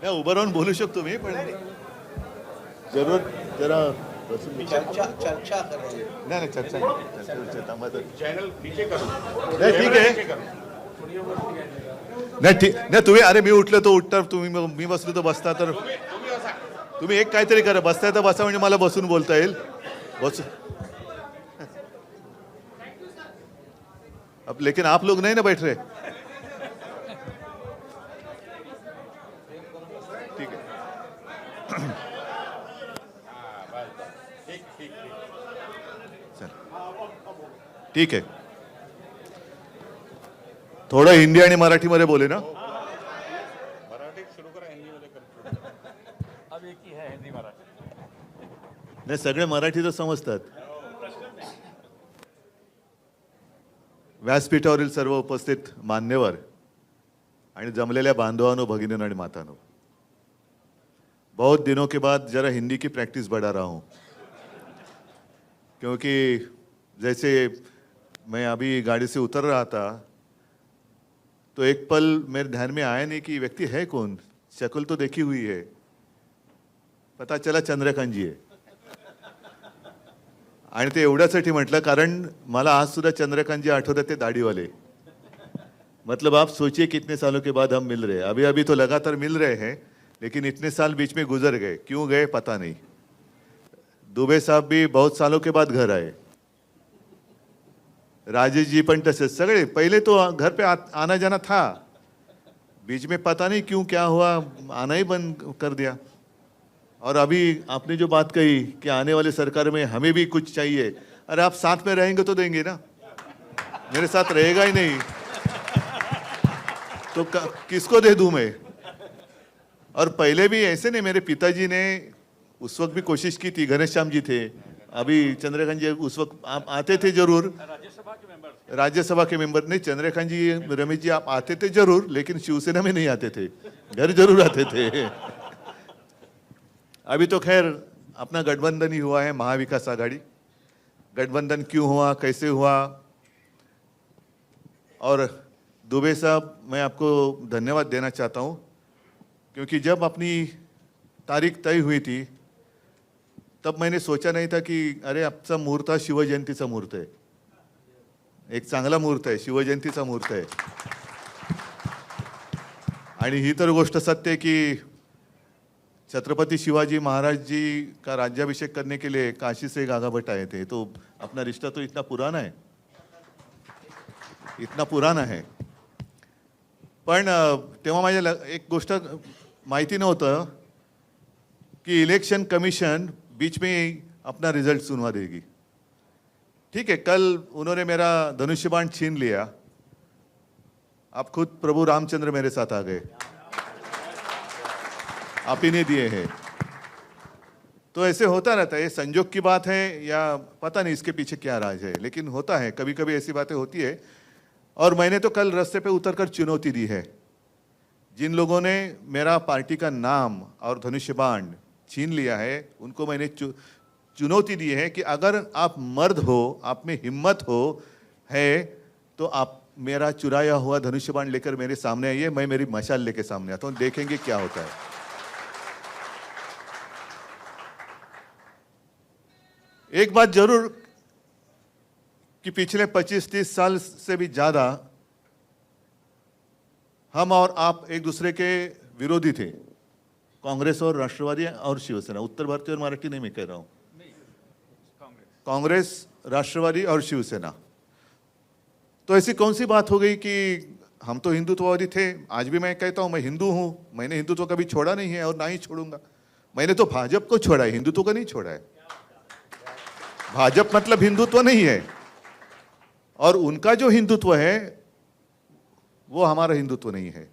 नाही उभं राहून बोलू शकतो मी पण जरूर जरा चर्चा चर्चा करें. नाही चर्चा थांबा तर. चॅनल नीचे करू. नाही ठीक आहे नाही ठीक नाही तुम्ही अरे मी उठलो तो उठता तुम्ही मी बसलो तर बसता तर तुम्ही एक काहीतरी करा बसताय तर बसा म्हणजे मला बसून बोलता येईल बस अब लेकिन आप लोग नहीं ना बैठ रहे ठीक है चल ठीक आहे थोडं हिंदी आणि मराठीमध्ये बोले ना मराठी सुरू करा हिंदी मध्ये करू. अब एक ही है हिंदी मराठी. नाही सगळे मराठी तर समजतात व्यासपीठावरील सर्व उपस्थित मान्यवर आणि जमलेल्या बांधवांनो भगिनींनो आणि मातांनो बहुत दिनों के बाद जरा हिंदी की प्रैक्टिस बढ़ा रहा हूँ क्योंकि जैसे मैं अभी गाड़ी से उतर रहा था तो एक पल मेरे ध्यान में आया नहीं कि व्यक्ति है कौन शक्ल तो देखी हुई है पता चला चंद्रकांत जी आहे आणि ते एवढ्यासाठी म्हटलं कारण मला आज सुद्धा चंद्रकांत जी आठवतात ते दाढ़ीवाले मतलब आप सोचिए कितने सालों के बाद हम मिल रहे हैं अभी अभी तो लगातार मिल रहे हैं लेकिन इतने साल बीच में गुजर गए क्यों गए पता नहीं दुबे साहब भी बहुत सालों के बाद घर आए राजेश जी पण तसे सगळे पहले तो घर पे आना जाना था बीच में पता नहीं क्यों क्या हुआ आना ही बंद कर दिया और अभी आपने जो बात कही कि आने वाले सरकार में हमें भी कुछ चाहिए अरे आप साथ में रहेंगे तो देंगे ना मेरे साथ रहेगा ही नहीं तो किसको दे दूं मैं और पहले भी ऐसे नहीं मेरे पिताजी ने उस वक्त भी कोशिश की थी घनश्याम जी थे अभी चंद्रकांत जी उस वक्त आप आते थे जरूर राज्यसभा के मेंबर नहीं चंद्रकांत जी रमेश जी आप आते थे जरूर लेकिन शिवसेना में नहीं आते थे घर जरूर आते थे अभी तो खैर अपना गठबंधन ही हुआ है महाविकास आघाड़ी गठबंधन क्यों हुआ कैसे हुआ और दुबे साहब मैं आपको धन्यवाद देना चाहता हूँ क्योंकि जब अपनी तारीख तय हुई थी तब मैंने सोचा नहीं था कि अरे आपचा मुहूर्त हा शिवजयंतीचा मुहूर्त आहे एक चांगला मुहूर्त आहे शिवजयंतीचा मुहूर्त आहे आणि ही तर गोष्ट सत्य आहे की छत्रपति शिवाजी महाराज जी का राज्याभिषेक करने के लिए काशी से गागाभट्ट आए थे तो अपना रिश्ता तो इतना पुराना है पण तेव्हा माझ्या एक गोष्ट माहिती नव्हतं कि इलेक्शन कमीशन बीच में ही अपना रिजल्ट सुनवा देगी ठीक है कल उन्होंने मेरा धनुष्य बाण छीन लिया आप खुद प्रभु रामचंद्र मेरे साथ आ गए आप ही ने दिए हैं तो ऐसे होता रहता है ये संजोग की बात है या पता नहीं इसके पीछे क्या राज है लेकिन होता है कभी कभी ऐसी बातें होती है और मैंने तो कल रास्ते पे उतरकर चुनौती दी है जिन लोगों ने मेरा पार्टी का नाम और धनुष्य बाण छीन लिया है उनको मैंने चुनौती दी है कि अगर आप मर्द हो आप में हिम्मत हो है तो आप मेरा चुराया हुआ धनुष्य बाण लेकर मेरे सामने आइए मैं मेरी मशाल लेके सामने आता हूँ देखेंगे क्या होता है एक बात जरूर कि पिछले 25-30 साल से भी ज्यादा हम और आप एक दूसरे के विरोधी थे कांग्रेस और राष्ट्रवादी और शिवसेना उत्तर भारतीय और मराठी नहीं मैं कह रहा हूं कांग्रेस राष्ट्रवादी और शिवसेना तो ऐसी कौन सी बात हो गई कि हम तो हिंदुत्ववादी थे आज भी मैं कहता हूं मैं हिंदू हूं मैंने हिंदुत्व कभी छोड़ा नहीं है और ना ही छोड़ूंगा मैंने तो भाजपा को छोड़ा है हिंदुत्व को नहीं छोड़ा है भाजपा मतलब हिंदुत्व नहीं है और उनका जो हिंदुत्व है वो हमारा हिंदुत्व नहीं है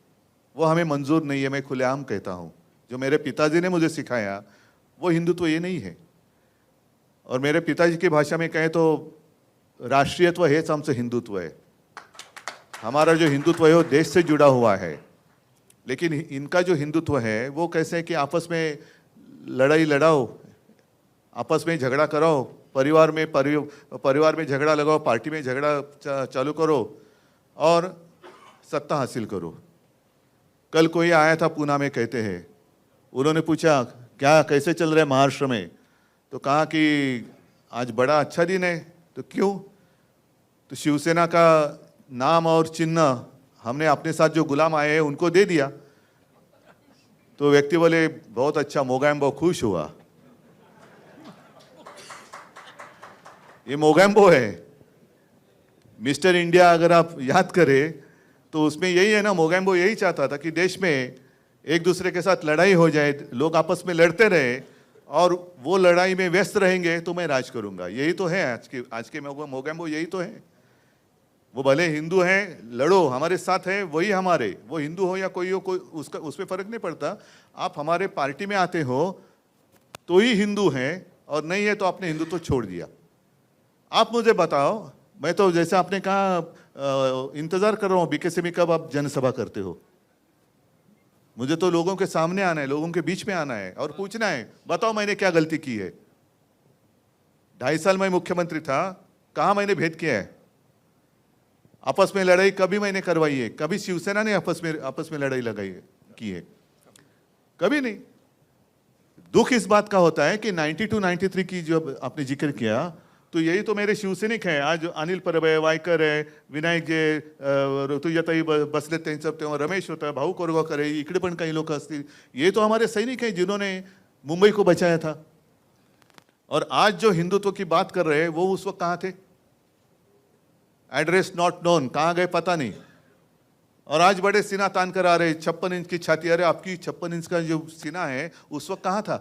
वो हमें मंजूर नहीं है मैं खुलेआम कहता हूं जो मेरे पिताजी ने मुझे सिखाया वो हिंदुत्व ये नहीं है और मेरे पिताजी की भाषा में कहें तो राष्ट्रीयत्व हेच आमचं हिंदुत्व है हमारा जो हिंदुत्व है वो देश से जुड़ा हुआ है लेकिन इनका जो हिंदुत्व है वो कैसे है कि आपस में लड़ाई लड़ाओ आपस में झगड़ा कराओ परिवार में झगड़ा लगाओ पार्टी में झगड़ा चालू करो और सत्ता हासिल करो कल कोई आया था पूना में कहते हैं उन्होंने पूछा क्या कैसे चल रहा है महाराष्ट्र में, तो कहा कि आज बड़ा अच्छा दिन है। तो क्यों? तो शिवसेना का नाम और चिन्ह हमने अपने साथ जो गुलाम आए हैं उनको दे दिया। तो व्यक्ति बोले बहुत अच्छा, मोगैम्बो खुश हुआ। ये मोगैम्बो है। मिस्टर इंडिया अगर आप याद करें तो उसमें यही है ना, मोगैम्बो यही चाहता था कि देश में एक दूसरे के साथ लड़ाई हो जाए, लोग आपस में लड़ते रहे और वो लड़ाई में व्यस्त रहेंगे तो मैं राज करूंगा। यही तो है आज के मोगैम्बो, यही तो है। वो भले हिंदू हैं, लड़ो हमारे साथ है, वही हमारे, वो हिंदू हो या कोई हो, कोई उसका उसमें फर्क नहीं पड़ता। आप हमारे पार्टी में आते हो तो ही हिंदू हैं, और नहीं है तो आपने हिंदुत्व छोड़ दिया। आप मुझे बताओ, मैं तो जैसे आपने कहा इंतजार कर रहा हूँ बीकेसी में कब आप जनसभा करते हो। मुझे तो लोगों के सामने आना है, लोगों के बीच में आना है और पूछना है बताओ मैंने क्या गलती की है। 2.5 साल मैं मुख्यमंत्री था, कहाँ मैंने भेद किया है? आपस में लड़ाई कभी मैंने करवाई है? कभी शिवसेना ने आपस में लड़ाई लगाई है की है? कभी नहीं। दुख इस बात का होता है कि 92 93 की जो आपने जिक्र किया, तो यही तो मेरे शिवसैनिक हैं। आज अनिल परब है, वायकर है, विनायक जे, ऋतुजाताई बसले त्यांचं तेव्हा रमेश होता, भाऊ कोरगावकर है, इकडे पण काही लोक असतील। ये तो हमारे सैनिक हैं जिन्होंने मुंबई को बचाया था। और आज जो हिंदुत्व की बात कर रहे हैं वो उस वक्त कहाँ थे? एड्रेस नॉट नोन, कहाँ गए पता नहीं। और आज बड़े सीना तान कर आ रहे, 56 इंच की छाती। अरे आपकी 56 इंच का जो सीना है उस वक्त कहाँ था?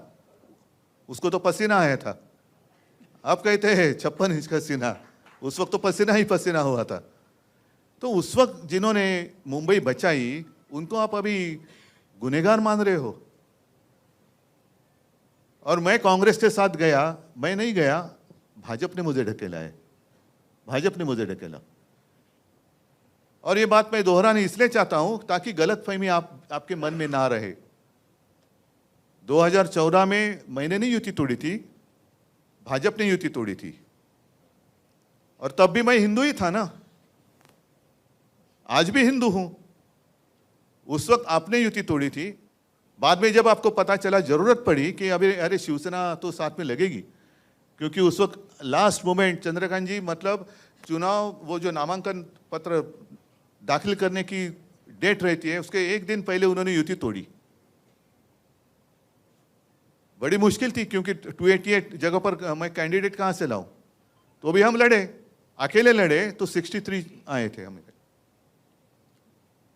उसको तो पसीना आया था। आप कहते हैं 56 इंच का सीना, उस वक्त तो पसीना ही पसीना हुआ था। तो उस वक्त जिन्होंने मुंबई बचाई उनको आप अभी गुनहगार मान रहे हो। और मैं कांग्रेस के साथ गया, मैं नहीं गया, भाजपा ने मुझे ढकेला है, भाजपा ने मुझे ढकेला। और ये बात मैं दोहरानी इसलिए चाहता हूं ताकि गलतफहमी आपके मन में ना रहे। 2014 में मैंने नहीं युति तोड़ी थी, भाजपा ने युति तोड़ी थी। और तब भी मैं हिंदू ही था ना, आज भी हिंदू हूं। उस वक्त आपने युति तोड़ी थी। बाद में जब आपको पता चला, जरूरत पड़ी कि अरे शिवसेना तो साथ में लगेगी, क्योंकि उस वक्त लास्ट मोमेंट चंद्रकांत जी, मतलब चुनाव, वो जो नामांकन पत्र दाखिल करने की डेट रहती है उसके एक दिन पहले उन्होंने युति तोड़ी। बड़ी मुश्किल थी क्योंकि 288 जगह पर मैं कैंडिडेट कहां से लाऊं। तो भी हम लड़े, अकेले लड़े तो 63 आए थे हमें।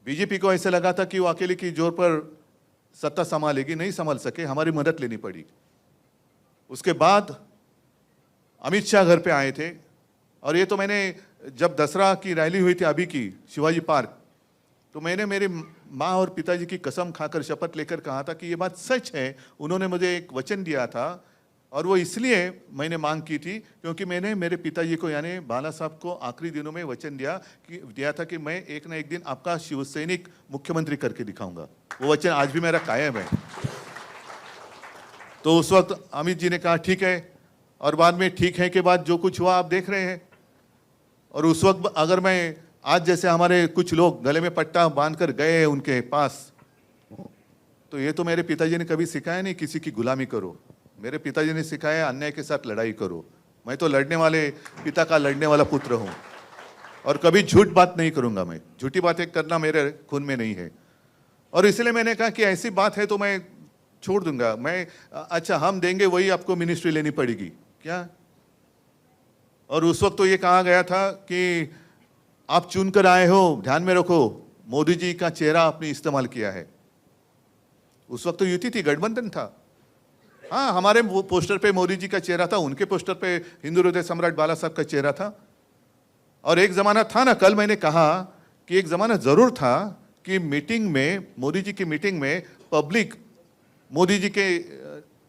बीजेपी को ऐसा लगा था कि वो अकेले की जोर पर सत्ता संभालेगी, नहीं संभाल सके, हमारी मदद लेनी पड़ी। उसके बाद अमित शाह घर पे आए थे। और ये तो मैंने जब दसरा की रैली हुई थी अभी की शिवाजी पार्क, तो मैंने मेरे माँ और पिताजी की कसम खाकर शपथ लेकर कहा था कि ये बात सच है। उन्होंने मुझे एक वचन दिया था और वो इसलिए मैंने मांग की थी क्योंकि मैंने मेरे पिताजी को यानी बाला साहब को आखिरी दिनों में वचन दिया था कि मैं एक ना एक दिन आपका शिवसैनिक मुख्यमंत्री करके दिखाऊंगा। वो वचन आज भी मेरा कायम है। तो उस वक्त अमित जी ने कहा ठीक है, और बाद में ठीक है के बाद जो कुछ हुआ आप देख रहे हैं। और उस वक्त अगर मैं आज जैसे हमारे कुछ लोग गले में पट्टा बांधकर गए उनके पास, तो ये तो मेरे पिताजी ने कभी सिखाया नहीं किसी की गुलामी करो। मेरे पिताजी ने सिखाया अन्याय के साथ लड़ाई करो। मैं तो लड़ने वाले पिता का लड़ने वाला पुत्र हूँ और कभी झूठ बात नहीं करूँगा। मैं झूठी बातें करना मेरे खून में नहीं है। और इसलिए मैंने कहा कि ऐसी बात है तो मैं छोड़ दूंगा। मैं अच्छा हम देंगे वही आपको मिनिस्ट्री लेनी पड़ेगी क्या? और उस वक्त तो ये कहा गया था कि आप चुनकर आए हो, ध्यान में रखो मोदी जी का चेहरा आपने इस्तेमाल किया है। उस वक्त तो युति थी, गठबंधन था। हाँ, हमारे पोस्टर पे मोदी जी का चेहरा था, उनके पोस्टर पे हिंदू हृदय सम्राट बाला साहब का चेहरा था। और एक जमाना था ना, कल मैंने कहा कि एक जमाना जरूर था कि मीटिंग में, मोदी जी की मीटिंग में पब्लिक मोदी जी के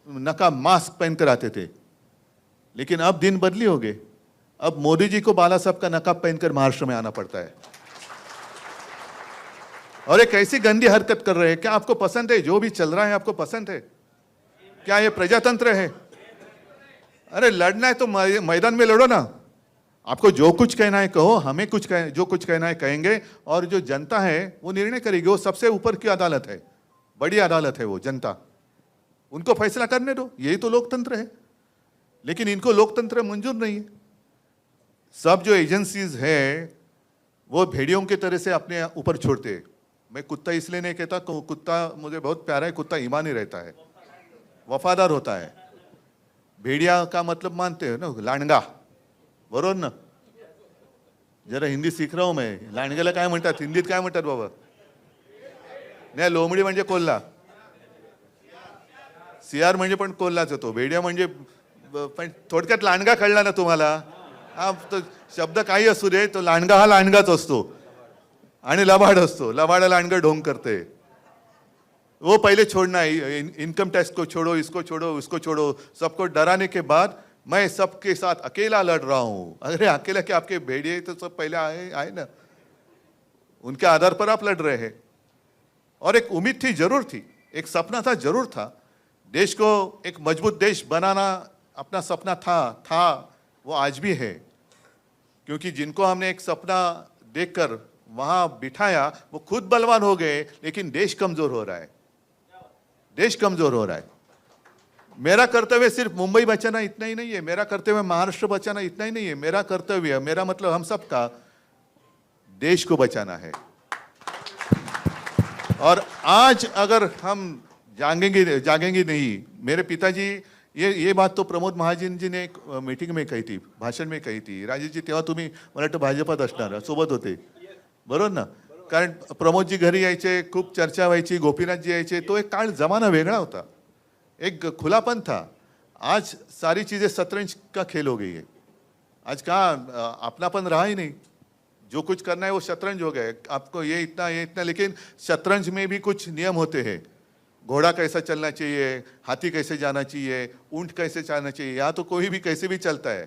नकाब मास्क पहनकर आते थे। लेकिन अब दिन बदली हो गए। अब मोदी जी को बाला साहब का नकाब पहनकर महाराष्ट्र में आना पड़ता है। और एक ऐसी गंदी हरकत कर रहे हैं। क्या आपको पसंद है जो भी चल रहा है? आपको पसंद है क्या? ये प्रजातंत्र है? अरे लड़ना है तो मैदान में लड़ो ना। आपको जो कुछ कहना है कहो, हमें जो कुछ कहना है कहेंगे, और जो जनता है वो निर्णय करेगी। वो सबसे ऊपर की अदालत है, बड़ी अदालत है वो जनता। उनको फैसला करने दो, यही तो लोकतंत्र है। लेकिन इनको लोकतंत्र मंजूर नहीं है। सब जो एजेंसीज है वो भेड़ियों की तरह से अपने ऊपर छोड़ते हैं। मैं कुत्ता इसलिए नहीं कहता, कुत्ता मुझे बहुत प्यारा है, कुत्ता ईमानी रहता है, वफादार होता है। भेड़िया का मतलब मानते हो ना, लांडगा, बरोबर ना? जरा हिंदी सीख रहा हूं मैं। लांडग्याला काय म्हणतात हिंदीत, काय म्हणतात बाबा? नाही, लोमडी म्हणजे कोल्हा, सियार म्हणजे पण कोल्हाच होतो, भेडिया म्हणजे पण थोडक्यात लांडगा कळला ना तुम्हाला? हा तो शब्द काही असू दे, तो लांडगा हा लांडगाच असतो आणि लबाड असतो, लबाडा लांडगा ढोंग करते। वो पहले छोड़ना है, इनकम टैक्स को छोड़ो, इसको छोड़ो, उसको छोड़ो, सबको डराने के बाद मैं सबके साथ अकेला लड़ रहा हूं। अरे अकेला क्या, आपके भेड़िए तो सब पहले आए ना, उनके आधार पर आप लड़ रहे हैं। और एक उम्मीद थी, जरूर थी, एक सपना था, जरूर था, देश को एक मजबूत देश बनाना अपना सपना था, वो आज भी है। क्योंकि जिनको हमने एक सपना देखकर वहां बिठाया वो खुद बलवान हो गए, लेकिन देश कमजोर हो रहा है, देश कमजोर हो रहा है। मेरा कर्तव्य सिर्फ मुंबई बचाना इतना ही नहीं है, मेरा कर्तव्य महाराष्ट्र बचाना इतना ही नहीं है, मेरा कर्तव्य, मेरा मतलब हम सबका देश को बचाना है। और आज अगर हम जागेंगे नहीं, मेरे पिताजी, ये बात तो प्रमोद महाजन जी ने एक मीटिंग में कही थी, भाषण में कही थी। राजेश जी तेव्हा तुम्ही मला वाटतं भाजपात असणार, सोबत होते, बरोबर ना? कारण प्रमोद जी घरी यायचे, खूप चर्चा व्हायची, गोपीनाथ जी यायचे, तो एक काळ जमाना वेगळा होता, एक खुलापन था। आज सारी चीजें शतरंज का खेल हो गई है। आज कहाँ अपनापन रहा ही नहीं, जो कुछ करना है वो शतरंज हो गया। आपको ये इतना, लेकिन शतरंज में भी कुछ नियम होते हैं। घोड़ा कैसा चलना चाहिए, हाथी कैसे जाना चाहिए, ऊंट कैसे चलना चाहिए, यहाँ तो कोई भी कैसे भी चलता है।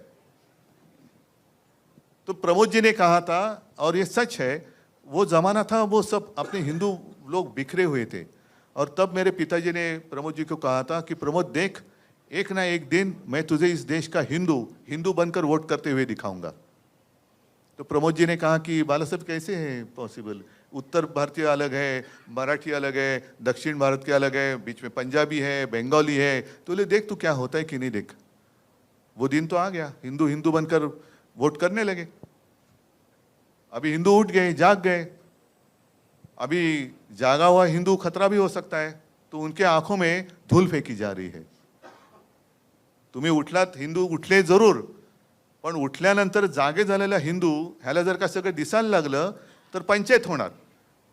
तो प्रमोद जी ने कहा था, और ये सच है, वो जमाना था, वो सब अपने हिंदू लोग बिखरे हुए थे। और तब मेरे पिताजी ने प्रमोद जी को कहा था कि प्रमोद देख, एक ना एक दिन मैं तुझे इस देश का हिंदू बनकर वोट करते हुए दिखाऊंगा। तो प्रमोद जी ने कहा कि बाला साहब कैसे है पॉसिबल, उत्तर भारतीय अलग है, मराठी अलग है, दक्षिण भारत के अलग है, बीच में पंजाबी है, बंगाली है, तो ले देख तू क्या होता है कि नहीं देख। वो दिन तो आ गया, हिंदू बनकर वोट करने लगे। अभी हिंदू उठ गए, जाग गए। अभी जागा हुआ हिंदू खतरा भी हो सकता है, तो उनके आंखों में धूल फेंकी जा रही है। तुम्ही उठलात, हिंदू उठले जरूर, पण उठल्यानंतर जागे झालेला हिंदू ह्याला जर का सगळं दिसायला लागलं तर पंचायत होणार।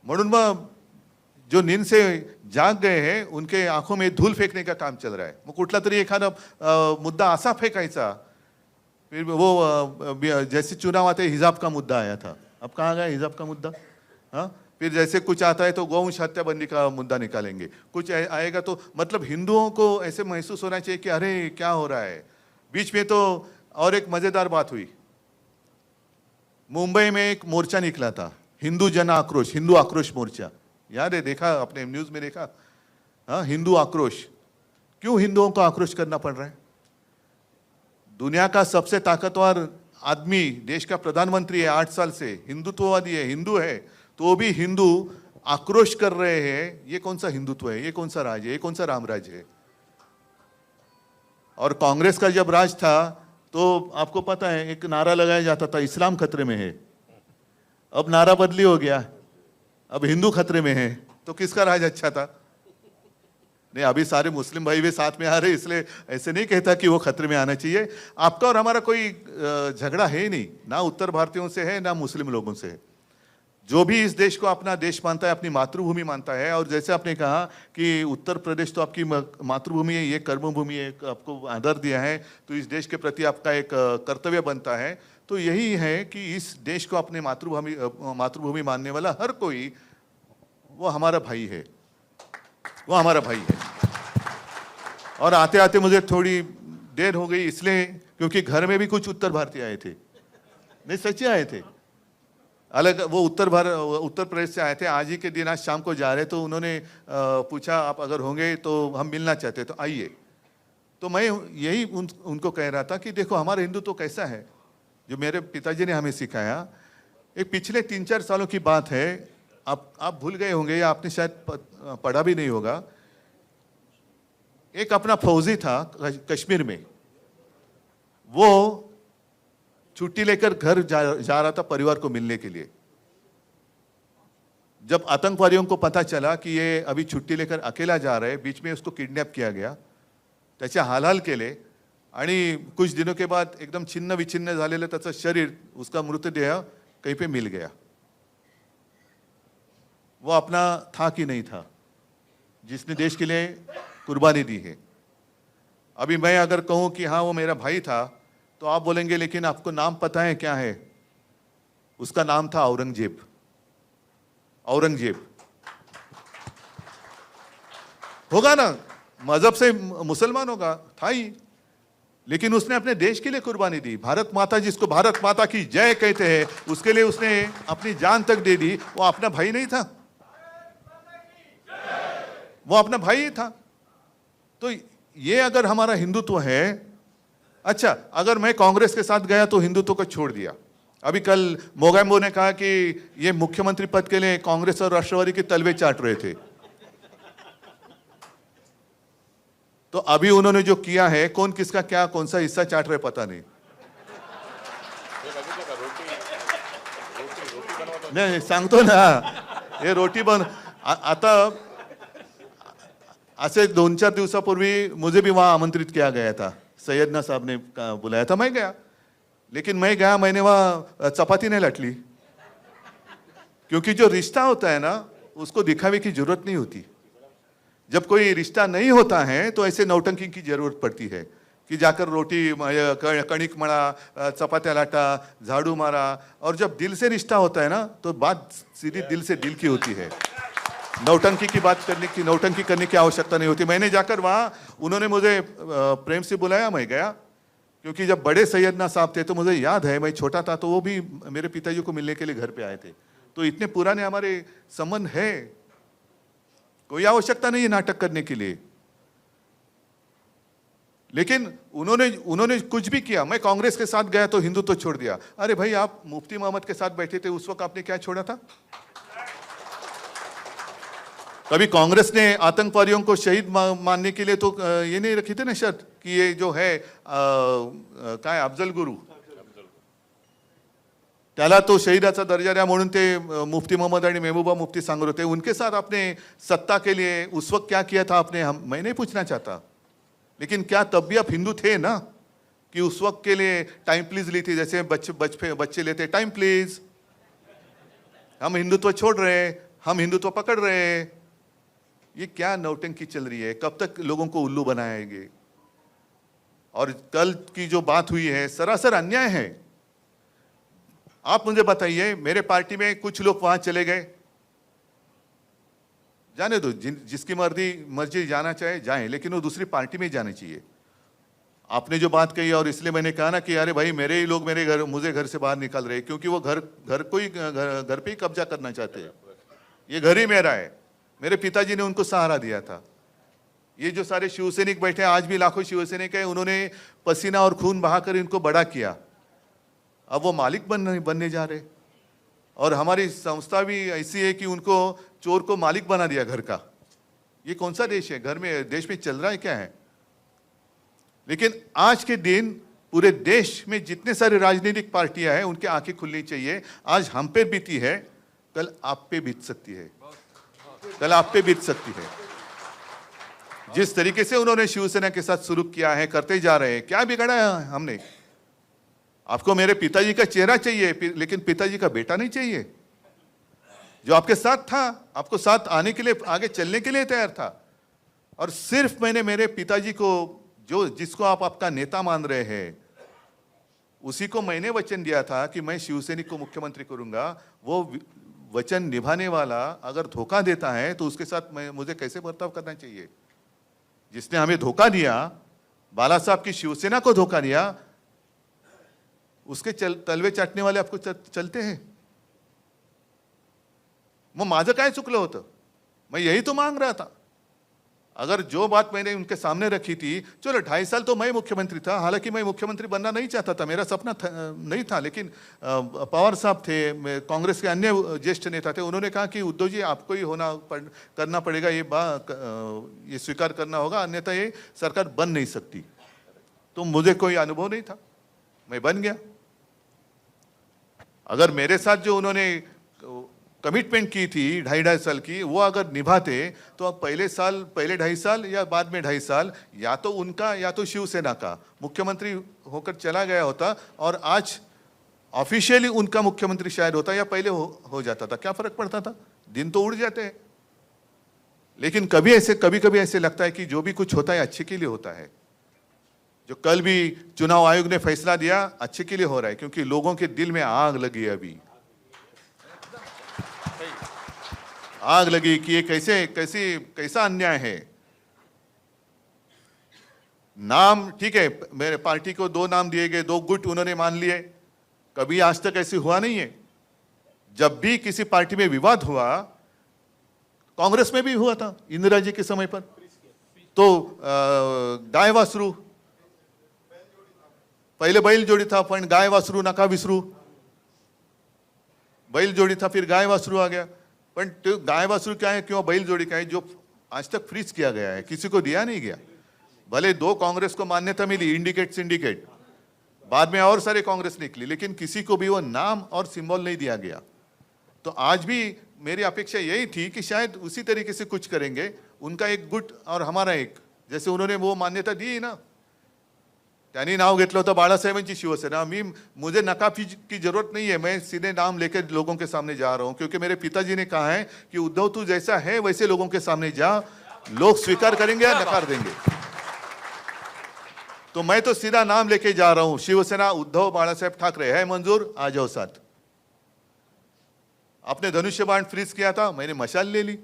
म्हणून मग जो नींद से जाग गए हैं उनके आंखों में धूल फेंकने का काम चल रहा है। मग कुठला तरी एखादा मुद्दा असा फेंकायचा, फिर वो जैसे चुनाव आते हिजाब का मुद्दा आया था, अब कहाँ गया हिजाब का मुद्दा? हाँ, फिर जैसे कुछ आता है तो गौवंश हत्या बंदी का मुद्दा निकालेंगे, कुछ आएगा तो मतलब हिंदुओं को ऐसे महसूस होना चाहिए कि अरे क्या हो रहा है। बीच में तो और एक मजेदार बात हुई, मुंबई में एक मोर्चा निकला था, हिंदू जन आक्रोश, हिंदू आक्रोश मोर्चा, याद है, देखा अपने न्यूज में देखा? हाँ, हिंदू आक्रोश। क्यों हिंदुओं को आक्रोश करना पड़ रहा है? दुनिया का सबसे ताकतवर आदमी, देश का प्रधानमंत्री है 8 साल से, हिंदुत्ववादी है, हिंदू है, तो भी हिंदू आक्रोश कर रहे हैं। ये कौन सा हिंदुत्व है, ये कौन सा राज है, ये कौन सा रामराज है? और कांग्रेस का जब राज था तो आपको पता है एक नारा लगाया जाता था, इस्लाम खतरे में है। अब नारा बदली हो गया, अब हिंदू खतरे में है। तो किसका राज अच्छा था? नहीं, अभी सारे मुस्लिम भाई भी साथ में आ रहे, इसलिए ऐसे नहीं कहता कि वो खतरे में आना चाहिए। आपका और हमारा कोई झगड़ा है ही नहीं, ना उत्तर भारतीयों से है ना मुस्लिम लोगों से है। जो भी इस देश को अपना देश मानता है, अपनी मातृभूमि मानता है, और जैसे आपने कहा कि उत्तर प्रदेश तो आपकी मातृभूमि है, ये कर्मभूमि है, आपको आदर दिया है, तो इस देश के प्रति आपका एक कर्तव्य बनता है। तो यही है कि इस देश को अपने मातृभूमि मानने वाला हर कोई, वो हमारा भाई है, वो हमारा भाई है। और आते आते मुझे थोड़ी देर हो गई, इसलिए क्योंकि घर में भी कुछ उत्तर भारतीय आए थे, नहीं सच्चे आए थे, अलग, वो उत्तर प्रदेश से आए थे। आज ही के दिन, आज शाम को जा रहे, तो उन्होंने पूछा आप अगर होंगे तो हम मिलना चाहते, तो आइए। तो मैं यही उनको कह रहा था कि देखो हमारा हिंदू तो कैसा है, जो मेरे पिताजी ने हमें सिखाया। एक पिछले 3-4 सालों की बात है, आप भूल गए होंगे या आपने शायद पढ़ा भी नहीं होगा। एक अपना फौजी था कश्मीर में, वो छुट्टी लेकर घर जा रहा था परिवार को मिलने के लिए। जब आतंकवादियों को पता चला कि ये अभी छुट्टी लेकर अकेला जा रहे, बीच में उसको किडनॅप किया गया, त्याचे हालहाल केले आणि कुछ दिनों के बाद एकदम छिन्न विछिन्न झालेलं त्याचं शरीर, उसका मृतदेह कहीं पे मिल गया। वो अपना था कि नहीं था जिसने देश के लिए कुर्बानी दी है। अभी मैं अगर कहूं कि हाँ वो मेरा भाई था, तो आप बोलेंगे लेकिन आपको नाम पता है क्या है? उसका नाम था औरंगजेब। औरंगजेब होगा ना, मजहब से मुसलमान होगा, था ही, लेकिन उसने अपने देश के लिए कुर्बानी दी। भारत माता, जिसको भारत माता की जय कहते हैं, उसके लिए उसने अपनी जान तक दे दी। वो अपना भाई नहीं था, वो अपना भाई ही था। तो ये अगर हमारा हिंदुत्व है, अच्छा अगर मैं कांग्रेस के साथ गया तो हिंदुत्व को छोड़ दिया। अभी कल मोगैम्बो ने कहा कि ये मुख्यमंत्री पद के लिए कांग्रेस और राष्ट्रवादी के तलवे चाट रहे थे। तो अभी उन्होंने जो किया है, कौन किसका क्या कौन सा हिस्सा चाट रहे पता नहीं। नाही सांगतो ना, हे रोटी बन आता ऐसे 2-4 दिवसापूर्वी मुझे भी वहां आमंत्रित किया गया था। सैयदना साहब ने बुलाया था, मैं गया, लेकिन मैं गया, मैंने वहां चपाती नहीं लटली, क्योंकि जो रिश्ता होता है ना, उसको दिखावे की जरूरत नहीं होती। जब कोई रिश्ता नहीं होता है तो ऐसे नौटंकी की जरूरत पड़ती है कि जाकर रोटी कणिक मळा, चपात्या लाटा, झाड़ू मारा। और जब दिल से रिश्ता होता है ना, तो बात सीधी दिल से दिल की होती है। नौटंकी की बात करने की, नौटंकी करने की आवश्यकता नहीं होती। मैंने जाकर वहाँ, उन्होंने मुझे प्रेम से बुलाया, मैं गया, क्योंकि जब बड़े सैयदना साहब थे तो मुझे याद है, मैं छोटा था तो वो भी मेरे पिताजी को मिलने के लिए घर पे आए थे। तो इतने पुराने हमारे संबंध है, कोई आवश्यकता नहीं है नाटक करने के लिए। लेकिन उन्होंने कुछ भी किया। मैं कांग्रेस के साथ गया तो हिंदुत्व छोड़ दिया। अरे भाई, आप मुफ्ती मोहम्मद के साथ बैठे थे, उस वक्त आपने क्या छोड़ा था? कभी कांग्रेस ने आतंकवादियों को शहीद मानने के लिए तो ये नहीं रखी थी ना शर्त कि ये जो है काय अफजल गुरु, त्याला तो शहीदाचा दर्जा द्या म्हणून ते मुफ्ती मोहम्मद आणि महबूबा मुफ्ती सांगत होते। उनके साथ आपने सत्ता के लिए उस वक्त क्या किया था आपने? मैं नहीं पूछना चाहता, लेकिन क्या तब भी आप हिंदू थे ना, कि उस वक्त के लिए टाइम प्लीज ली थी, जैसे बच्चे लेते टाइम प्लीज, हम हिंदुत्व छोड़ रहे हैं, हम हिंदुत्व पकड़ रहे हैं। ये क्या नौटंकी चल रही है? कब तक लोगों को उल्लू बनाएंगे? और कल की जो बात हुई है, सरासर अन्याय है। आप मुझे बताइए, मेरे पार्टी में कुछ लोग वहां चले गए, जाने दो, जिसकी मर्जी जाना चाहे जाए, लेकिन वो दूसरी पार्टी में जाने चाहिए। आपने जो बात कही, और इसलिए मैंने कहा ना कि अरे भाई, मेरे ही लोग मुझे घर से बाहर निकाल रहे हैं, क्योंकि वो घर पे ही कब्जा करना चाहते हैं। ये घर ही मेरा है, मेरे पिताजी ने उनको सहारा दिया था। ये जो सारे शिवसैनिक बैठे हैं, आज भी लाखों शिवसैनिक हैं, उन्होंने पसीना और खून बहाकर इनको बड़ा किया। अब वो मालिक बनने जा रहे, और हमारी संस्था भी ऐसी है कि उनको चोर को मालिक बना दिया घर का। ये कौन सा देश है? देश में चल रहा है क्या है? लेकिन आज के दिन पूरे देश में जितने सारे राजनीतिक पार्टियां हैं, उनकी आंखें खुलनी चाहिए। आज हम पे बीती है, कल आप पे बीत सकती है, कल आप पे बीत सकती है। जिस तरीके से उन्होंने शिवसेना के साथ शुरू किया है, करते जा रहे हैं, क्या बिगाड़ा है हमने? आपको मेरे पिताजी का चेहरा चाहिए, लेकिन पिताजी का बेटा नहीं चाहिए, जो आपके साथ था, आपको साथ आने के लिए, आगे चलने के लिए तैयार था। और सिर्फ मैंने मेरे पिताजी को, जिसको आप आपका नेता मान रहे हैं, उसी को मैंने वचन दिया था कि मैं शिवसैनिक को मुख्यमंत्री करूंगा। वो वचन निभाने वाला अगर धोखा देता है तो उसके साथ मुझे कैसे बर्ताव करना चाहिए? जिसने हमें धोखा दिया, बाला साहब की शिवसेना को धोखा दिया, उसके तलवे चाटने वाले आपको चलते हैं। मग माझं काय चुकलं होतं? मैं यही तो मांग रहा था। अगर जो बात मैंने उनके सामने रखी थी, चलो 2.5 साल तो मैं मुख्यमंत्री था, हालांकि मैं मुख्यमंत्री बनना नहीं चाहता था, मेरा सपना नहीं था, लेकिन पवार साहब थे, कांग्रेस के अन्य ज्येष्ठ नेता थे, उन्होंने कहा कि उद्धव जी आपको ही करना पड़ेगा, ये स्वीकार करना होगा, अन्यथा ये सरकार बन नहीं सकती। तो मुझे कोई अनुभव नहीं था, मैं बन गया। अगर मेरे साथ जो उन्होंने कमिटमेंट की थी 2.5 साल की, वो अगर निभाते तो अब पहले 2.5 साल या बाद में 2.5 साल या तो उनका या तो शिवसेना का मुख्यमंत्री होकर चला गया होता, और आज ऑफिशियली उनका मुख्यमंत्री शायद होता या पहले हो जाता था। क्या फर्क पड़ता था, दिन तो उड़ जाते हैं। लेकिन कभी कभी ऐसे लगता है कि जो भी कुछ होता है अच्छे के लिए होता है। जो कल भी चुनाव आयोग ने फैसला दिया अच्छे के लिए हो रहा है, क्योंकि लोगों के दिल में आग लगी है, अभी आग लगी कि ये कैसा अन्याय है। नाम ठीक है, मेरे पार्टी को 2 नाम दिए गए, 2 गुट उन्होंने मान लिए, कभी आज तक ऐसे हुआ नहीं है। जब भी किसी पार्टी में विवाद हुआ, कांग्रेस में भी हुआ था इंदिरा जी के समय पर, तो गाय वासरू, पहले बैल जोड़ी था, पण गाय वासरू नका विसरू, बैल जोड़ी था फिर गाय वासरू आ गया। पण तो गाय वासरू क्या है, क्यों बैल जोड़ी क्या है, जो आज तक फ्रीज किया गया है, किसी को दिया नहीं गया। भले 2 कांग्रेस को मान्यता मिली, इंडिकेट सिंडिकेट, बाद में और सारे कांग्रेस निकली, लेकिन किसी को भी वो नाम और सिंबल नहीं दिया गया। तो आज भी मेरी अपेक्षा यही थी कि शायद उसी तरीके से कुछ करेंगे, उनका एक गुट और हमारा एक, जैसे उन्होंने वो मान्यता दी ना, त्यांनी नाव घेतलं होतं बाळासाहेबांची शिवसेना। मुझे नकाफी की जरूरत नहीं है, मैं सीधे नाम लेकर लोगों के सामने जा रहा हूं, क्योंकि मेरे पिताजी ने कहा है कि उद्धव तू जैसा है वैसे लोगों के सामने जा, लोग स्वीकार करेंगे या नकार देंगे। तो मैं तो सीधा नाम लेके जा रहा हूं, शिवसेना उद्धव बाळासाहेब ठाकरे है मंजूर, आ जाओ साथ। आपने धनुष्य बाण फ्रीज किया था, मैंने मशाल ले ली।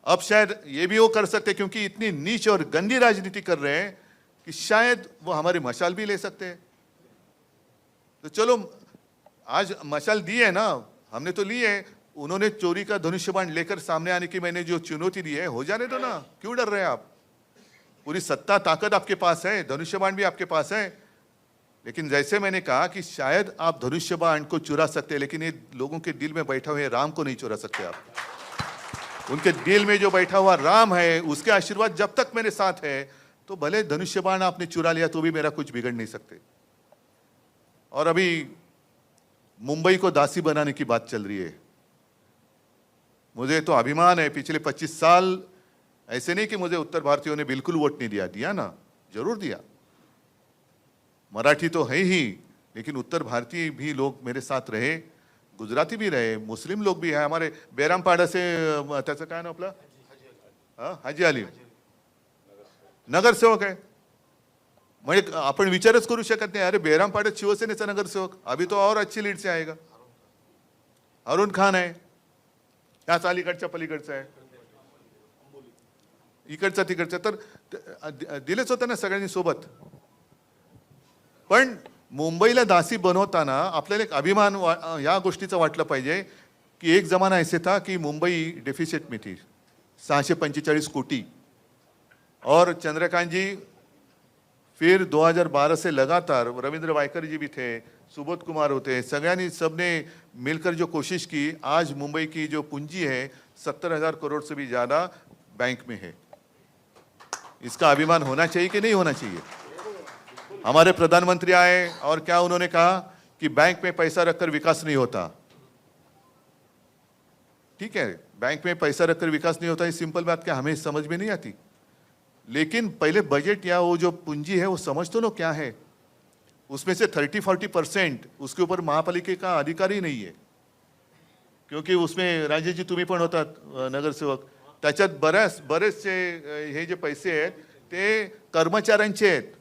अब शायद ये भी वो कर सकते, क्योंकि इतनी नीच और गंदी राजनीति कर रहे हैं कि शायद वो हमारी मशाल भी ले सकते हैं। तो चलो, आज मशाल दी है ना, हमने तो ली है, उन्होंने चोरी का धनुष्य बाण लेकर सामने आने की मैंने जो चुनौती दी है, हो जाने दो ना, क्यों डर रहे हैं आप? पूरी सत्ता ताकत आपके पास है, धनुष्य बाण भी आपके पास है। लेकिन जैसे मैंने कहा कि शायद आप धनुष्य बाण को चुरा सकते हैं, लेकिन ये लोगों के दिल में बैठा हुए राम को नहीं चुरा सकते आप। उनके दिल में जो बैठा हुआ राम है, उसके आशीर्वाद जब तक मेरे साथ है, तो भले धनुष्य बाण आपने चुरा लिया तो भी मेरा कुछ बिगड़ नहीं सकते। और अभी मुंबई को दासी बनाने की बात चल रही है। मुझे तो अभिमान है, पिछले 25 साल ऐसे नहीं कि मुझे उत्तर भारतीयों ने बिल्कुल वोट नहीं दिया, दिया ना, जरूर दिया। मराठी तो है ही, लेकिन उत्तर भारतीय भी लोग मेरे साथ रहे, गुजराती भी रहे, मुस्लिम लोग भी हैं। हमारे बेरामपाड़ा से त्याचं काय नाव आपलं, हाजी अली नगरसेवक आहे। म्हणजे आपण विचारच करू शकत नाही, अरे बेरामपाड्यात शिवसेनेचा नगरसेवक, अभी तो और अच्छी लीड से आएगा। अरुण खान आहे, त्याच अलीकडच्या पलीकडचा आहे, इकडचा तिकडचा, तर दिलेच होतं ना सगळ्यांनी सोबत। पण मुंबईला दासी बनवताना आपल्याला एक अभिमान या गोष्टीचा वाटलं पाहिजे की एक जमाना ऐसे था कि मुंबई डेफिसिट में थी 645 कोटी, और चंद्रकांत जी फिर 2012 से लगातार, रविंद्र वायकर जी भी थे, सुबोध कुमार होते, सगळ्यांनी सबने मिलकर जो कोशिश की, आज मुंबई की जो पूंजी है 70,000 करोड़ से भी ज़्यादा बैंक में है। इसका अभिमान होना चाहिए कि नहीं होना चाहिए? हमारे प्रधानमंत्री आए और क्या उन्होंने कहा कि बैंक में पैसा रखकर विकास नहीं होता। ठीक है, बैंक में पैसा रखकर विकास नहीं होता, ये सिंपल बात क्या हमें समझ में नहीं आती, लेकिन पहले बजट या वो जो पूंजी है वो समझ तो लो क्या है। उसमें से 30-40% उसके ऊपर महापालिका का अधिकार ही नहीं है, क्योंकि उसमें राजेश जी तुम्ही पण होता नगरसेवक, त्याच्यात बरेचसे हे जे पैसे आहेत ते कर्मचाऱ्यांचे आहेत,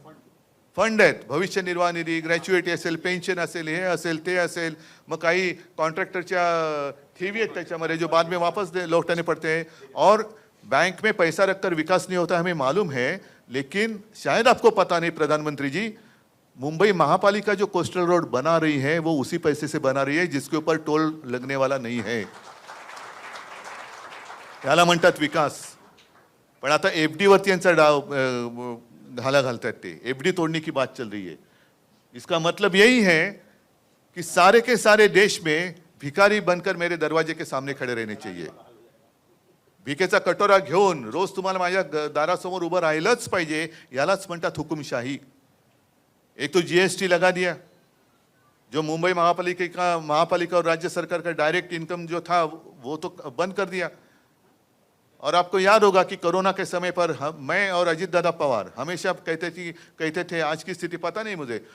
फंड आहेत, भविष्य निर्वाह निधी, ग्रॅच्युएटी असेल, पेन्शन असेल, हे असेल ते असेल, मग काही कॉन्ट्रॅक्टरच्या ठेवी आहेत त्याच्यामध्ये जो बाद में वापस लौटाने पड़ते हैं। और बैंक में पैसा रखकर विकास नहीं होता हमें मालूम है, लेकिन शायद आपको पता नहीं प्रधानमंत्री जी, मुंबई महापालिका जो कोस्टल रोड बना रही है वो उसी पैसे से बना रही है जिसके ऊपर टोल लगने वाला नहीं है। याला म्हणतात विकास। पण आता एफडी वरती यांचा डाव घाला घालतायत ते, एफडी तोड़ने की बात चल रही है। इसका मतलब यही है कि सारे के सारे देश में भिखारी बनकर मेरे दरवाजे के सामने खड़े रहने चाहिए। भिकेचा कटोरा घेऊन रोज तुम्हाला माझ्या दारासमोर उभं राहिलंच पाहिजे, यालाच म्हणतात हुकुमशाही। एक तो जीएसटी लगा दिया, जो मुंबई महापालिका और राज्य सरकार का डायरेक्ट इनकम जो था वो तो बंद कर दिया। और आपको याद होगा कि कोरोना के समय पर मैं और अजीत दादा पवार हमेशा कहते थे, आज की स्थिति पता नहीं मुझे,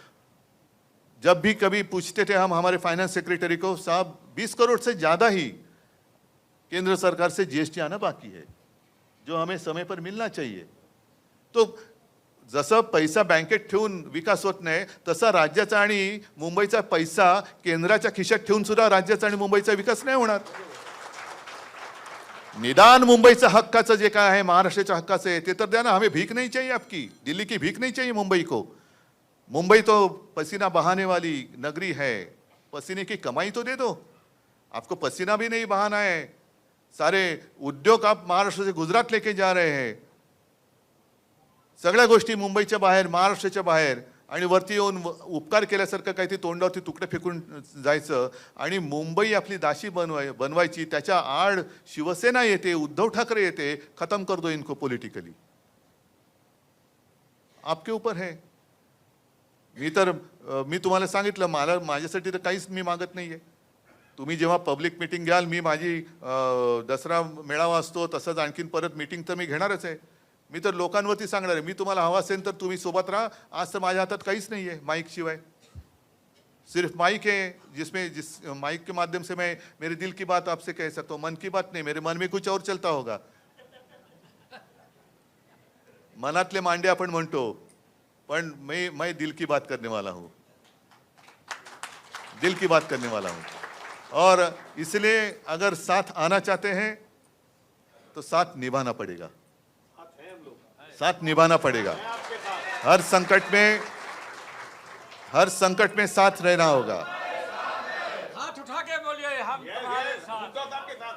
जब भी कभी पूछते थे हम हमारे फाइनेंस सेक्रेटरी को, साहब 20 करोड़ से ज्यादा ही केंद्र सरकार से जीएसटी आना बाकी है, जो हमें समय पर मिलना चाहिए। तो जसं पैसा बँकेत ठेवून विकास होत नाही, तसा राज्याचा आणि मुंबईचा पैसा केंद्राच्या खिशात ठेवून सुद्धा राज्याचा आणि मुंबईचा विकास नाही होणार। निदान मुंबईचा हक्काचं जे काय आहे, महाराष्ट्राच्या हक्काचं आहे ते तर द्या ना। हमें भीख नहीं चाहिए आपकी, दिल्ली की भीख नहीं चाहिए मुंबई को। मुंबई तो पसीना बहाने वाली नगरी है, पसीने की कमाई तो दे दो। आपको पसीना भी नहीं बहाना है, सारे उद्योग आप महाराष्ट्र से गुजरात लेके जा रहे हैं, सगळ्या गोष्टी मुंबईच्या बाहेर, महाराष्ट्राच्या बाहेर, आणि वरती येऊन उपकार केल्यासारखं काहीतरी तोंडावरती तुकडे फेकून जायचं आणि मुंबई आपली दाशी बनवायची। त्याच्या आड शिवसेना येते, उद्धव ठाकरे येते, खत्म कर दो इनको पॉलिटिकली। आपके ऊपर है। मी तुम्हाला सांगितलं, मला माझ्यासाठी तर काहीच मी मागत नाहीये। तुम्ही जेव्हा पब्लिक मीटिंग घ्याल, मी माझी दसरा मेळावा असतो तसंच आणखीन परत मीटिंग तर मी घेणारच आहे। मी तर लोकांवरती सांगणार आहे, मी तुम्हाला हवा असेल तर तुम्ही सोबत राहा। आज तर माझ्या हातात काहीच नाही आहे माइक शिवाय, सिर्फ माइक है जिस माइक के माध्यम से मैं मेरे दिल की बात आपसे कह सकता हूँ। मन की बात नहीं, मेरे मन में कुछ और चलता होगा। मनातले मांडे आपण म्हणतो, पण मैं दिल की बात करने वाला हूँ, दिल की बात करने वाला हूँ। और इसलिए अगर साथ आना चाहते हैं तो साथ निभाना पड़ेगा, साथ निभाना पड़ेगा। हर संकट में साथ रहना होगा। हाथ उठा के बोलिए, हम तुम्हारे साथ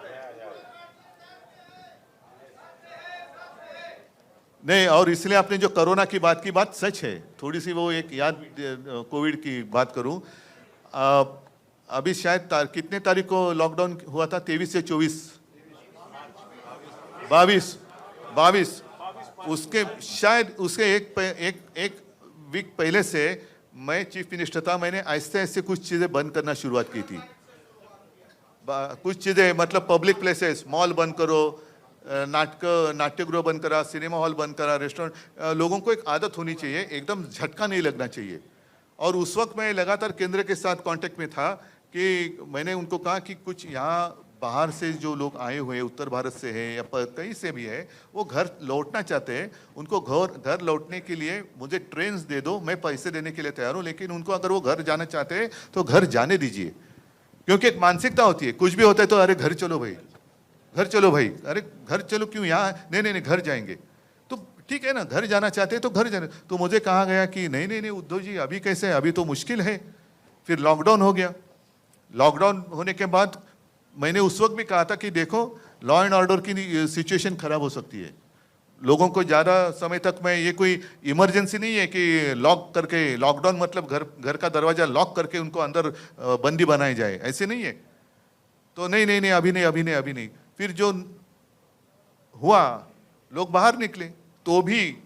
हैं। नहीं, और इसलिए आपने जो कोरोना की बात सच है। थोड़ी सी वो एक याद कोविड की बात करूं, अभी शायद कितने तारीख को लॉकडाउन हुआ था? 23 से 24, 22। उसके शायद उसके एक वीक पहले से मैं चीफ मिनिस्टर था, मैंने ऐसे ऐसे कुछ चीज़ें बंद करना शुरुआत की थी। कुछ चीज़ें मतलब पब्लिक प्लेसेस, मॉल बंद करो, नाट्यगृह बंद करा, सिनेमा हॉल बंद करा, रेस्टोरेंट। लोगों को एक आदत होनी चाहिए, एकदम झटका नहीं लगना चाहिए। और उस वक्त मैं लगातार केंद्र के साथ कांटेक्ट में था कि मैंने उनको कहा कि कुछ यहाँ बाहर से जो लोग आए हुए, उत्तर भारत से हैं या कहीं से भी है, वो घर लौटना चाहते हैं। उनको घर लौटने के लिए मुझे ट्रेन्स दे दो, मैं पैसे देने के लिए तैयार हूँ, लेकिन उनको अगर वो घर जाना चाहते हैं तो घर जाने दीजिए। क्योंकि एक मानसिकता होती है, कुछ भी होता है तो अरे घर चलो भाई, घर चलो भाई, अरे घर चलो क्यों, यहाँ नहीं घर जाएंगे। तो ठीक है ना, घर जाना चाहते हैं तो घर जाने। तो मुझे कहा गया कि नहीं उद्धव जी, अभी कैसे, अभी तो मुश्किल है। फिर लॉकडाउन हो गया। लॉकडाउन होने के बाद मैंने उस वक्त भी कहा था कि देखो, लॉ एंड ऑर्डर की सिचुएशन खराब हो सकती है। लोगों को ज़्यादा समय तक मैं, ये कोई इमरजेंसी नहीं है कि लॉक करके, लॉकडाउन मतलब घर का दरवाजा लॉक करके उनको अंदर बंदी बनाई जाए, ऐसे नहीं है। तो नहीं अभी नहीं। फिर जो हुआ, लोग बाहर निकले, तो भी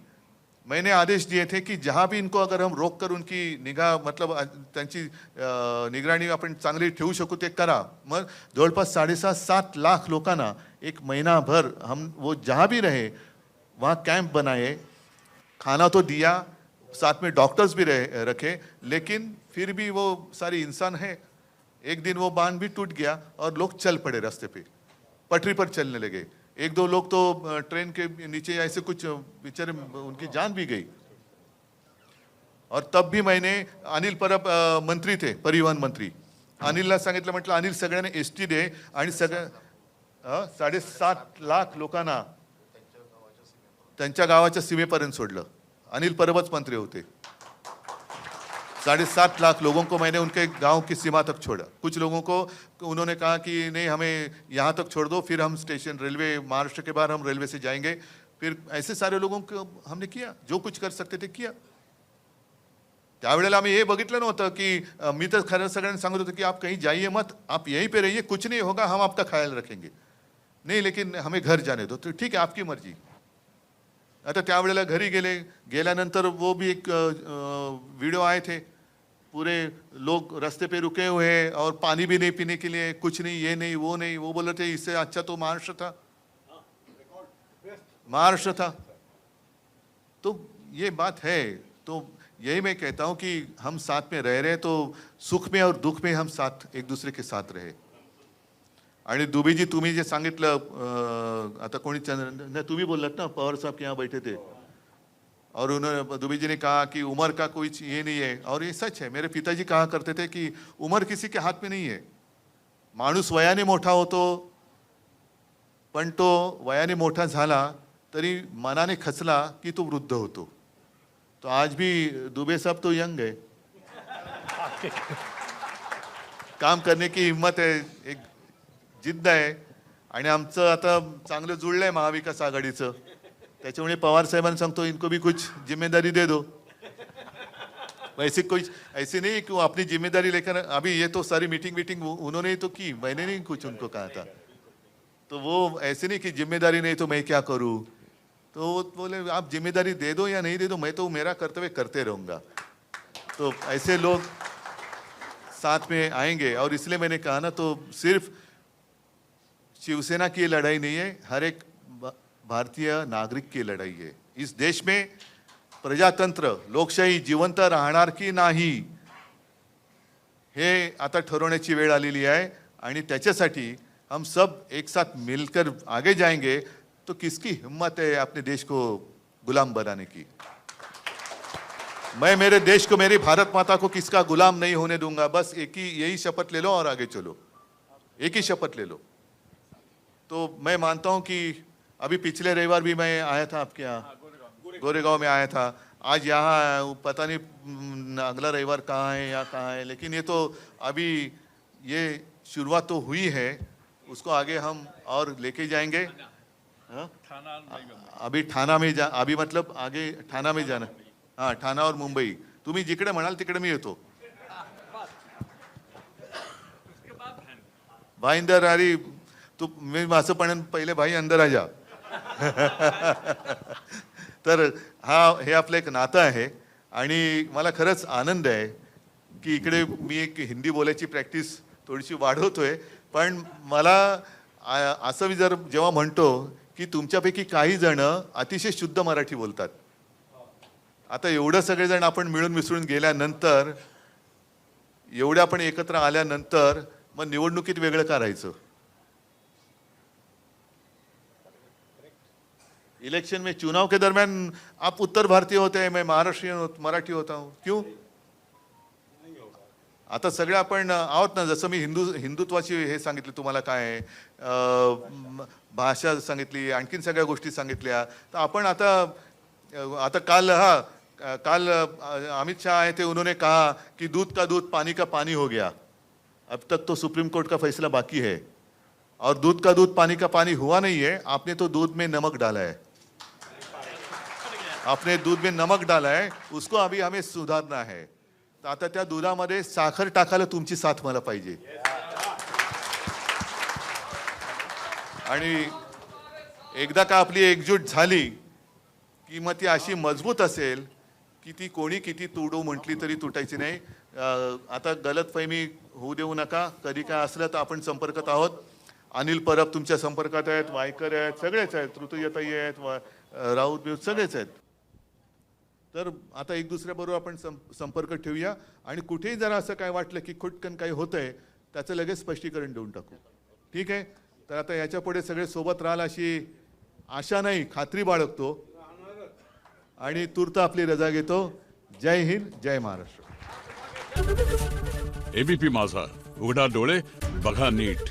मैंने आदेश दिए थे कि जहाँ भी इनको अगर हम रोक कर उनकी निगाह, मतलब त्यांची निगराणी आपण चांगली ठेवू शकू ते करा। मग जवळपास 7.5 लाख लोकांना एक महीनाभर हम वो जहाँ भी रहे वहाँ कैंप बनाए, खाना तो दिया, साथ में डॉक्टर्स भी रखे, लेकिन फिर भी वो सारी इंसान है। एक दिन वो बांध भी टूट गया और लोग चल पड़े रास्ते पे, पटरी पर चलने लगे। 1-2 लोग तो ट्रेन के नीचे ऐसे कुछ बेचारे, उनकी जान भी गई। और तब भी मैंने, अनिल परब मंत्री थे, परिवहन मंत्री, अनिलला सांगितलं, म्हटलं अनिल सगळ्यांना एसटी दे आणि सगळ्या 7.5 लाख लोकांना त्यांच्या गावाच्या सीमेपर्यंत सोडलं। अनिल परबच मंत्री होते। 7.5 लाख लोगों को मैंने उनके गांव की सीमा तक छोड़ा। कुछ लोगों को उन्होंने कहा कि नहीं, हमें यहाँ तक छोड़ दो, फिर हम स्टेशन, रेलवे, महाराष्ट्र के बाहर हम रेलवे से जाएंगे। फिर ऐसे सारे लोगों को हमने किया, जो कुछ कर सकते ते किया. त्यावेळेला आम्ही हे बघितलं नव्हतं की मी तर खरं सगळ्यांना सांगत होतो की आप कहीं जाइए मत, आप यहीं पे रहिए, कुछ नहीं होगा, हम आपका ख्याल रखेंगे. नहीं लेकिन हमें घर जाने दो. तो ठीक है, आपकी मर्जी. आता त्यावेळेला घरी गेल्यानंतर वो भी एक वीडियो आए थे, पूरे लोग रास्ते पे रुके हुए हैं और पानी भी नहीं पीने के लिए, कुछ नहीं, ये नहीं वो नहीं. वो बोल रहे थे इससे अच्छा तो महाराष्ट्र था, महाराष्ट्र था. तो ये बात है. तो यही मैं कहता हूं कि हम साथ में रह रहे तो सुख में और दुख में हम साथ एक दूसरे के साथ रहे. आणि दुबेजी तुम्ही जे सांगितलं आता कोणी तुम्ही बोललात ना, पवार साहब के यहाँ बैठे थे और उन्होंने दुबे जी ने कहा कि उम्र का कोई ये नहीं है, और ये सच है. मेरे पिताजी कहा करते थे कि उम्र किसी के हाथ में नहीं है. माणूस वयाने मोठा होतो, पण तो वयाने मोठा झाला तरी मनाने खचला की तो वृद्ध होतो. तो आज भी दुबे साहब तो यंग है, काम करने की हिम्मत है, एक जिद्द आहे. आणि आमचं आता चांगलं जुळलंय महाविकास आघाडीचं. त्याच्यामुळे पवार साहेबांना सांगतो इनको भी कुछ जिम्मेदारी दे दो. वैसे कोई ऐसे नहीं कि वो अपनी जिम्मेदारी लेकर, अभी ये तो सारी मीटिंग उन्होंने ही तो की, मैंने नहीं कुछ उनको कहा था. तो वो ऐसे नहीं कि जिम्मेदारी नहीं तो मैं क्या करूं. तो वो बोले आप जिम्मेदारी दे दो या नहीं दे दो, मैं तो मेरा कर्तव्य करते रहूंगा. तो ऐसे लोग साथ में आएंगे. और इसलिए मैंने कहा ना, तो सिर्फ शिवसेना की लड़ाई नहीं है, हर एक भारतीय नागरिक की लड़ाई है. इस देश में प्रजातंत्र, लोकशाही जिवंत राहणार की नाही हे आता ठरवण्याची वेळ आलेली आहे. आणि त्याच्यासाठी हम सब एक साथ मिलकर आगे जाएंगे. तो किसकी हिम्मत है अपने देश को गुलाम बनाने की. मैं मेरे देश को, मेरी भारत माता को किसका गुलाम नहीं होने दूंगा. बस एक ही यही शपथ ले लो और आगे चलो, एक ही शपथ ले लो. तो मैं मानता हूं कि अभी पिछले रविवार भी मैं आया था आपके यहाँ, गोरेगांव में आया था. आज यहाँ आया हूं, पता नहीं अगला रविवार कहाँ है या कहाँ है. लेकिन ये तो अभी ये शुरुआत तो हुई है, उसको आगे हम और लेके जाएंगे. हाँ? अभी ठाणा में अभी मतलब आगे ठाणा में जाना. हाँ, ठाणा और मुंबई. तुम्ही जिकडे म्हणाल तिकडे मी येतो. भाई अंदर अरे तू, मी असं पण पहिले भाई अंदर आ जा. तर हे आपलं एक नातं आहे. आणि मला खरंच आनंद आहे की इकडे मी एक हिंदी बोलायची प्रॅक्टिस थोडीशी वाढवतोय. पण मला असं मी जर जेव्हा म्हणतो की तुमच्यापैकी काही जण अतिशय शुद्ध मराठी बोलतात. आता एवढं सगळेजण आपण मिळून मिसळून गेल्यानंतर, एवढ्या आपण एकत्र आल्यानंतर मग निवडणुकीत वेगळं करायचं. इलेक्शन में, चुनाव के दरमियान आप उत्तर भारतीय होते हैं, मैं महाराष्ट्रीयन मराठी होता हूं. क्यों? आता सगळे आपण आहोत ना. जसं मी हिंदुत्वाची हे सांगितले तुम्हाला काय आहे, भाषा सांगितली, आणखीन सगळ्या गोष्टी सांगितल्या. तर आपण आता काल अमित शाह आए थे, उन्होंने कहा कि दूध का दूध पानी का पानी हो गया. अब तक तो सुप्रीम कोर्ट का फैसला बाकी है. और दूध का दूध पानी का पानी हुआ नहीं है. आपने तो दूध में नमक डाला है, आपने दूध में नमक डाला है, उसको अभी हमें सुधारना है. तर आता त्या दुधामध्ये साखर टाकायला तुमची साथ मला पाहिजे. आणि एकदा का आपली एकजूट झाली की मग ती अशी मजबूत असेल की ती कोणी किती तुडू म्हटली तरी तुटायची नाही. आता गलतफहमी होऊ देऊ नका. कधी काय असलं तर आपण संपर्कात आहोत. अनिल परब तुमच्या संपर्कात आहेत, वायकर आहेत, सगळेच आहेत, ऋतुजाताई आहेत, राऊत बिऊत सगळेच आहेत. तर आता एक दुसऱ्याबरोबर आपण संपर्क ठेवूया. आणि कुठेही जरा असं काय वाटलं की खुटकन काही होतंय, त्याचं लगेच स्पष्टीकरण देऊन टाकू. ठीक आहे? तर आता याच्या पुढे सगळे सोबत राहाल अशी आशा नाही, खात्री बाळगतो. आणि तूर्त आपली रजा घेतो. जय हिंद, जय महाराष्ट्र. एबीपी माझा, उघडा डोळे बघा नीट.